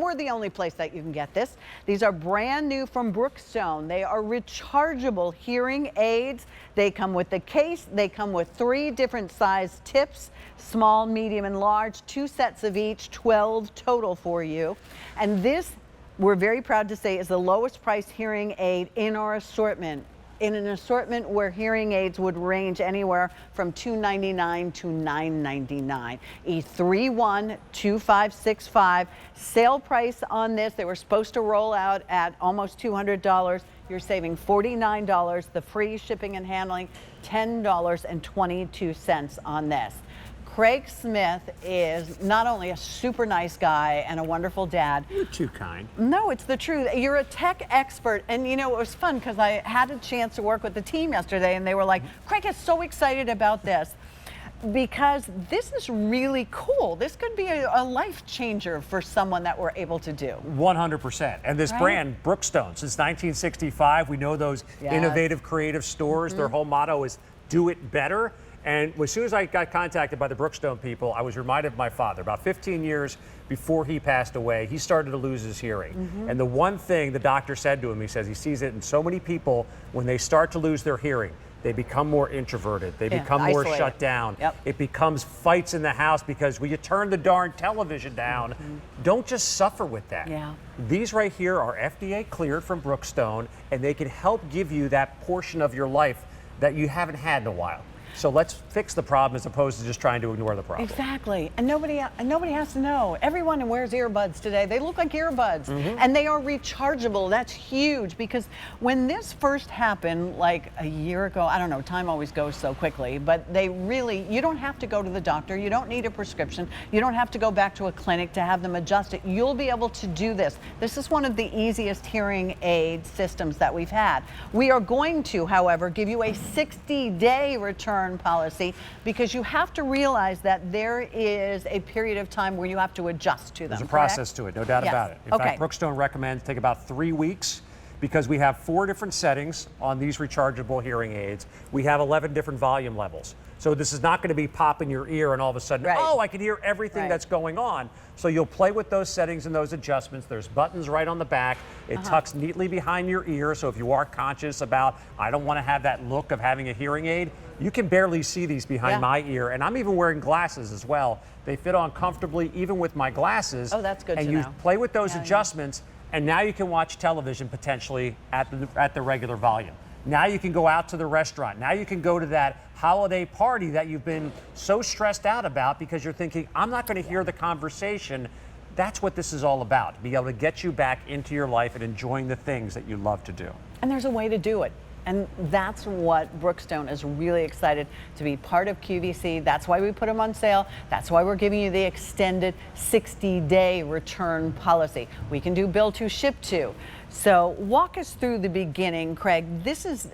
we're the only place that you can get this. These are brand new from Brookstone. They are rechargeable hearing aids. They come with the case. They come with 3 different size tips, small, medium, and large, 2 sets of each, 12 total for you. And this, we're very proud to say, is the lowest priced hearing aid in our assortment. In an assortment where hearing aids would range anywhere from $299 to $999. E312565. Sale price on this, they were supposed to roll out at almost $200. You're saving $49. The free shipping and handling, $10.22 on this. Craig Smith is not only a super nice guy and a wonderful dad. You're too kind. No, it's the truth. You're a tech expert. And you know, it was fun because I had a chance to work with the team yesterday and they were like, Craig is so excited about this because this is really cool. This could be a life changer for someone that we're able to do. 100%. And this brand, Brookstone, since 1965, we know those innovative, creative stores. Their whole motto is do it better. And as soon as I got contacted by the Brookstone people, I was reminded of my father. About 15 years before he passed away, he started to lose his hearing. And the one thing the doctor said to him, he says he sees it in so many people, when they start to lose their hearing, they become more introverted. They become more shut down. It becomes fights in the house because when you turn the darn television down, don't just suffer with that. These right here are FDA cleared from Brookstone, and they can help give you that portion of your life that you haven't had in a while. So let's fix the problem as opposed to just trying to ignore the problem. Exactly. And nobody has to know. Everyone wears earbuds today. They look like earbuds. And they are rechargeable. That's huge because when this first happened like a year ago, I don't know, time always goes so quickly, but they really, you don't have to go to the doctor. You don't need a prescription. You don't have to go back to a clinic to have them adjust it. You'll be able to do this. This is one of the easiest hearing aid systems that we've had. We are going to, however, give you a 60-day return policy because you have to realize that there is a period of time where you have to adjust to them. There's a process to it, no doubt about it. In fact, Brookstone recommends take about 3 weeks because we have 4 different settings on these rechargeable hearing aids. We have 11 different volume levels. So this is not going to be pop in your ear and all of a sudden, oh, I can hear everything that's going on. So you'll play with those settings and those adjustments. There's buttons right on the back. It tucks neatly behind your ear. So if you are conscious about, I don't want to have that look of having a hearing aid, you can barely see these behind my ear. And I'm even wearing glasses as well. They fit on comfortably even with my glasses. Oh, that's good to know. And you play with those adjustments, and now you can watch television potentially at the regular volume. Now you can go out to the restaurant. Now you can go to that holiday party that you've been so stressed out about because you're thinking, I'm not going to hear the conversation. That's what this is all about, be able to get you back into your life and enjoying the things that you love to do. And there's a way to do it. And that's what Brookstone is really excited to be part of QVC. That's why we put them on sale. That's why we're giving you the extended 60-day return policy. We can do bill to, ship to. So walk us through the beginning, Craig. This is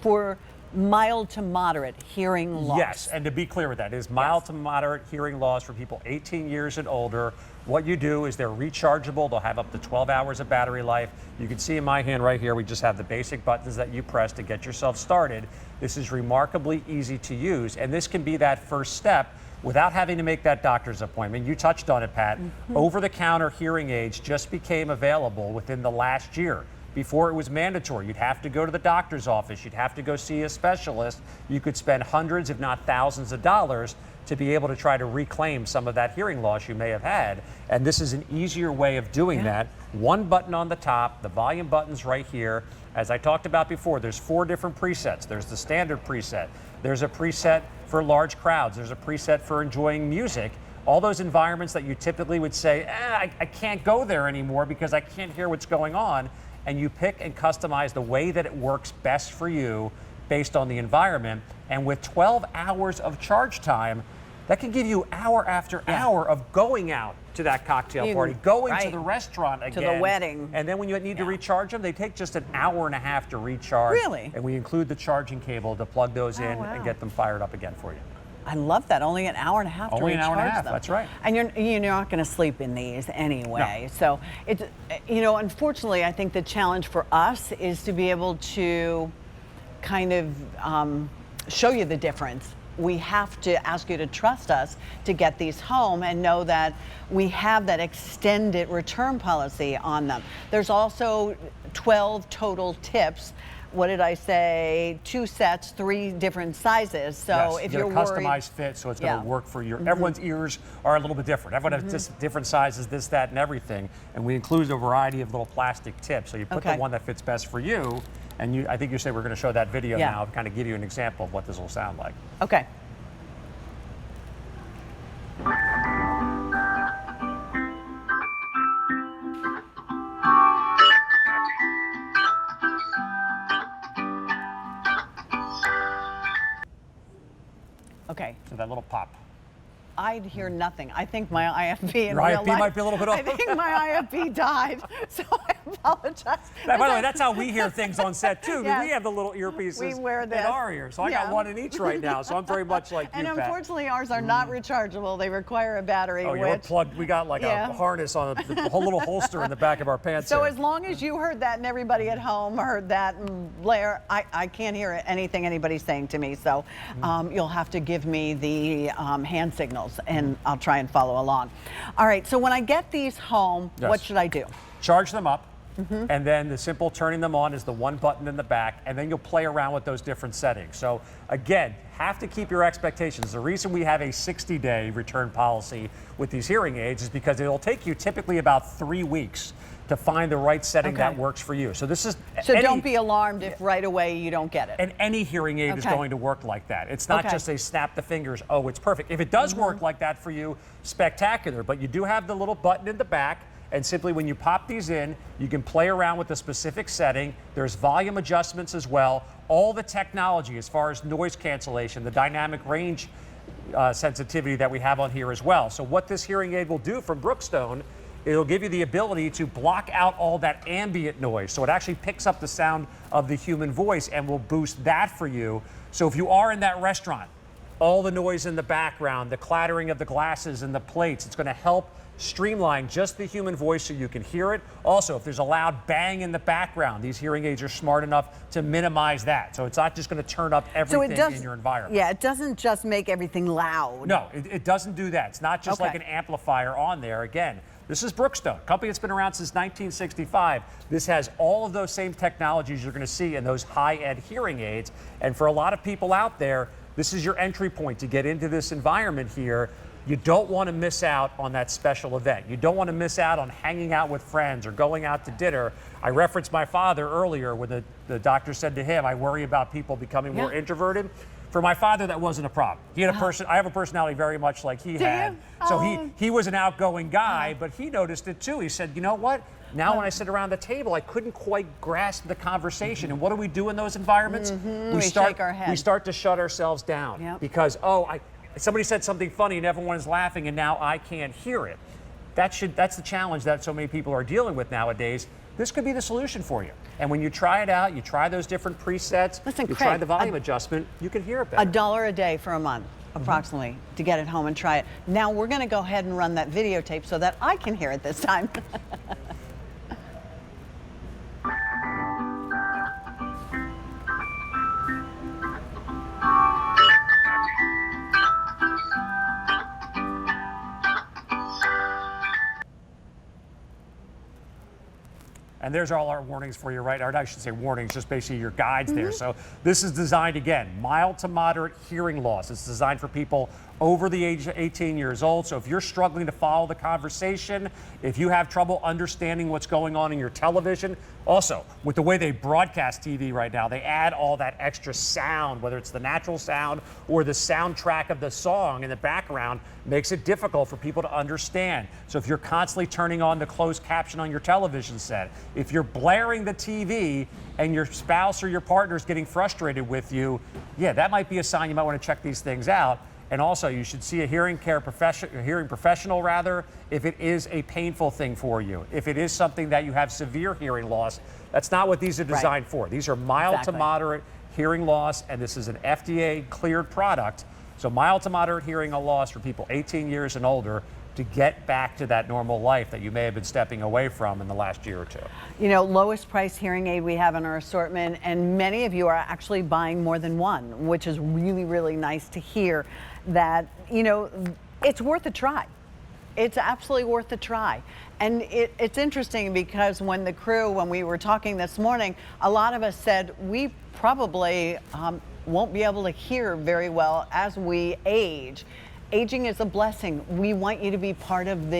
for mild to moderate hearing loss. Yes, and to be clear with that, it is mild to moderate hearing loss for people 18 years and older. What you do is they're rechargeable. They'll have up to 12 hours of battery life. You can see in my hand right here, we just have the basic buttons that you press to get yourself started. This is remarkably easy to use, and this can be that first step without having to make that doctor's appointment. You touched on it, Pat. Over-the-counter hearing aids just became available within the last year. Before it was mandatory. You'd have to go to the doctor's office. You'd have to go see a specialist. You could spend hundreds, if not thousands of dollars to be able to try to reclaim some of that hearing loss you may have had. And this is an easier way of doing that. One button on the top, the volume button's right here. As I talked about before, there's 4 different presets. There's the standard preset. There's a preset for large crowds. There's a preset for enjoying music. All those environments that you typically would say, I can't go there anymore because I can't hear what's going on. And you pick and customize the way that it works best for you based on the environment. And with 12 hours of charge time, that can give you hour after hour of going out to that cocktail party, going to the restaurant again. To the wedding. And then when you need to recharge them, they take just an hour and a half to recharge. Really? And we include the charging cable to plug those in and get them fired up again for you. I love that. Only an hour and a half to recharge them. Only an hour and a half, that's right. And you're not going to sleep in these anyway. No. So it's, you know, unfortunately, I think the challenge for us is to be able to kind of show you the difference we have to ask you to trust us to get these home and know that we have that extended return policy on them. There's also 12 total tips. What did I say? 2 sets, 3 different sizes. So yes, if you you're get a worried, customized fit, so it's going Yeah. to work for your. Everyone's ears are a little bit different. Everyone has just different sizes, this, that, and everything. And we include a variety of little plastic tips. So you put the Okay. one that fits best for you. And I think you said we're going to show that video Yeah. now, to kind of give you an example of what this will sound like. Okay. Okay. So that little pop. I'd hear nothing. I think my IFB in Your real IFB life, might be a little bit off. I think my IFB died, so I apologize. By the way, that's how we hear things on set too. Yes. We have the little earpieces We wear in this. our ears. So I got Yeah. one in each right now. So I'm very much like And you, Pat. unfortunately, ours are not rechargeable. They require a battery, Oh, you're which. plugged. We got like Yeah. a harness on the whole little holster in the back of our pants. So here. as long as you heard that and everybody at home heard that, Blair, I can't hear anything anybody's saying to me. So you'll have to give me the hand signals, and I'll try and follow along. All right. So when I get these home, Yes. what should I do? Charge them up, and then the simple turning them on is the one button in the back, and then you'll play around with those different settings. So again, have to keep your expectations. The reason we have a 60-day return policy with these hearing aids is because it'll take you typically about 3 weeks to find the right setting that works for you. So this is So don't be alarmed if right away you don't get it. And any hearing aid is Okay. going to work like that. It's not Okay. just a snap the fingers, oh, it's perfect. If it does work like that for you, spectacular. But you do have the little button in the back, and simply when you pop these in, you can play around with the specific setting. There's volume adjustments as well. All the technology as far as noise cancellation, the dynamic range sensitivity that we have on here as well. So what this hearing aid will do from Brookstone, it'll give you the ability to block out all that ambient noise. So it actually picks up the sound of the human voice and will boost that for you. So if you are in that restaurant, all the noise in the background, the clattering of the glasses and the plates, it's going to help streamline just the human voice so you can hear it. Also, if there's a loud bang in the background, these hearing aids are smart enough to minimize that. So it's not just going to turn up everything in your environment. Yeah, it doesn't just make everything loud. No, it doesn't do that. It's not just like an amplifier on there. Again, this is Brookstone, a company that's been around since 1965. This has all of those same technologies you're going to see in those high-end hearing aids. And for a lot of people out there, this is your entry point to get into this environment here. You don't want to miss out on that special event. You don't want to miss out on hanging out with friends or going out to dinner. I referenced my father earlier when the doctor said to him, I worry about people becoming more introverted. For my father, that wasn't a problem. He had I have a personality very much like he had. So he was an outgoing guy, but he noticed it too. He said, you know what? Now when I sit around the table, I couldn't quite grasp the conversation. And what do we do in those environments? We shake our head. We start to shut ourselves down because, somebody said something funny and everyone is laughing and now I can't hear it. That's the challenge that so many people are dealing with nowadays. This could be the solution for you. And when you try it out, you try those different presets, Listen, you Craig, try the volume adjustment, you can hear it better. $1 a day for a month, approximately, to get it home and try it. Now we're going to go ahead and run that videotape so that I can hear it this time. And there's all our warnings for you, right? Or I should say warnings, just basically your guides there. So this is designed, again, mild to moderate hearing loss. It's designed for people over the age of 18 years old. So if you're struggling to follow the conversation, if you have trouble understanding what's going on in your television, also, with the way they broadcast TV right now, they add all that extra sound, whether it's the natural sound or the soundtrack of the song in the background, makes it difficult for people to understand. So if you're constantly turning on the closed caption on your television set, if you're blaring the TV and your spouse or your partner is getting frustrated with you, that might be a sign you might want to check these things out. And also, you should see a hearing professional if it is a painful thing for you. If it is something that you have severe hearing loss, that's not what these are designed for. These are mild to moderate hearing loss, and this is an FDA cleared product. So mild to moderate hearing loss for people 18 years and older. to get back to that normal life that you may have been stepping away from in the last year or two. You know, lowest price hearing aid we have in our assortment, and many of you are actually buying more than one, which is really, really nice to hear that, you know, it's worth a try. It's absolutely worth a try. And it's interesting because when we were talking this morning, a lot of us said we probably won't be able to hear very well as we age. Aging is a blessing. We want you to be part of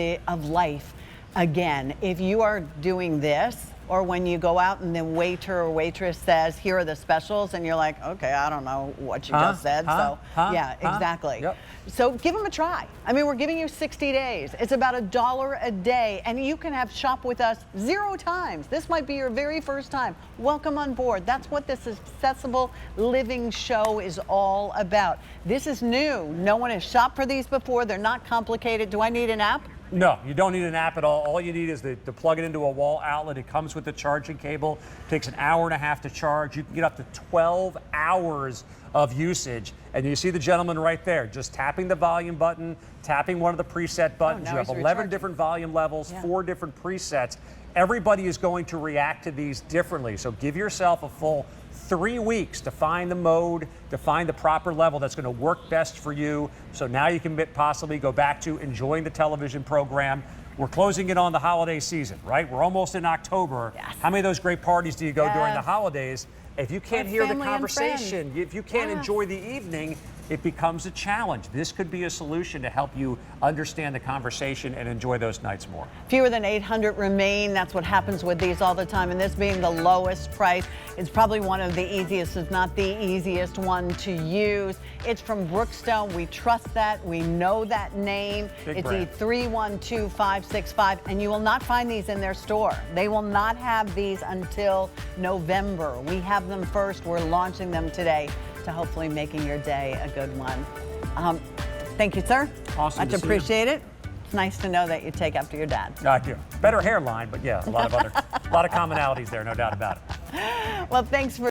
life again. If you are doing this, or when you go out and the waiter or waitress says, here are the specials, and you're like, okay, I don't know what you just said. Yeah, exactly. Yep. So give them a try. I mean, we're giving you 60 days. It's about $1 a day, and you can have shop with us 0 times. This might be your very first time. Welcome on board. That's what this accessible living show is all about. This is new. No one has shopped for these before. They're not complicated. Do I need an app? No, you don't need an app at all. All you need is to plug it into a wall outlet. It comes with the charging cable. It takes an hour and a half to charge. You can get up to 12 hours of usage. And you see the gentleman right there, just tapping the volume button, tapping one of the preset buttons. You have 11 different volume levels, 4 different presets. Everybody is going to react to these differently. So give yourself a full 3 weeks to find the mode, to find the proper level that's going to work best for you. So now you can possibly go back to enjoying the television program. We're closing in on the holiday season, right? We're almost in October. Yes. How many of those great parties do you go during the holidays? If you can't hear the conversation, if you can't enjoy the evening, it becomes a challenge. This could be a solution to help you understand the conversation and enjoy those nights more. Fewer than 800 remain. That's what happens with these all the time. And this being the lowest price, it's probably one of the easiest, if not the easiest one to use. It's from Brookstone. We trust that. We know that name. Big It's brand. E312565, and you will not find these in their store. They will not have these until November. We have them first. We're launching them today to hopefully making your day a good one. Thank you, sir. Awesome Much to see you. appreciated. It's nice to know that you take after your dad. I do. Better hairline, but yeah, a lot of commonalities there, no doubt about it. Well, thanks for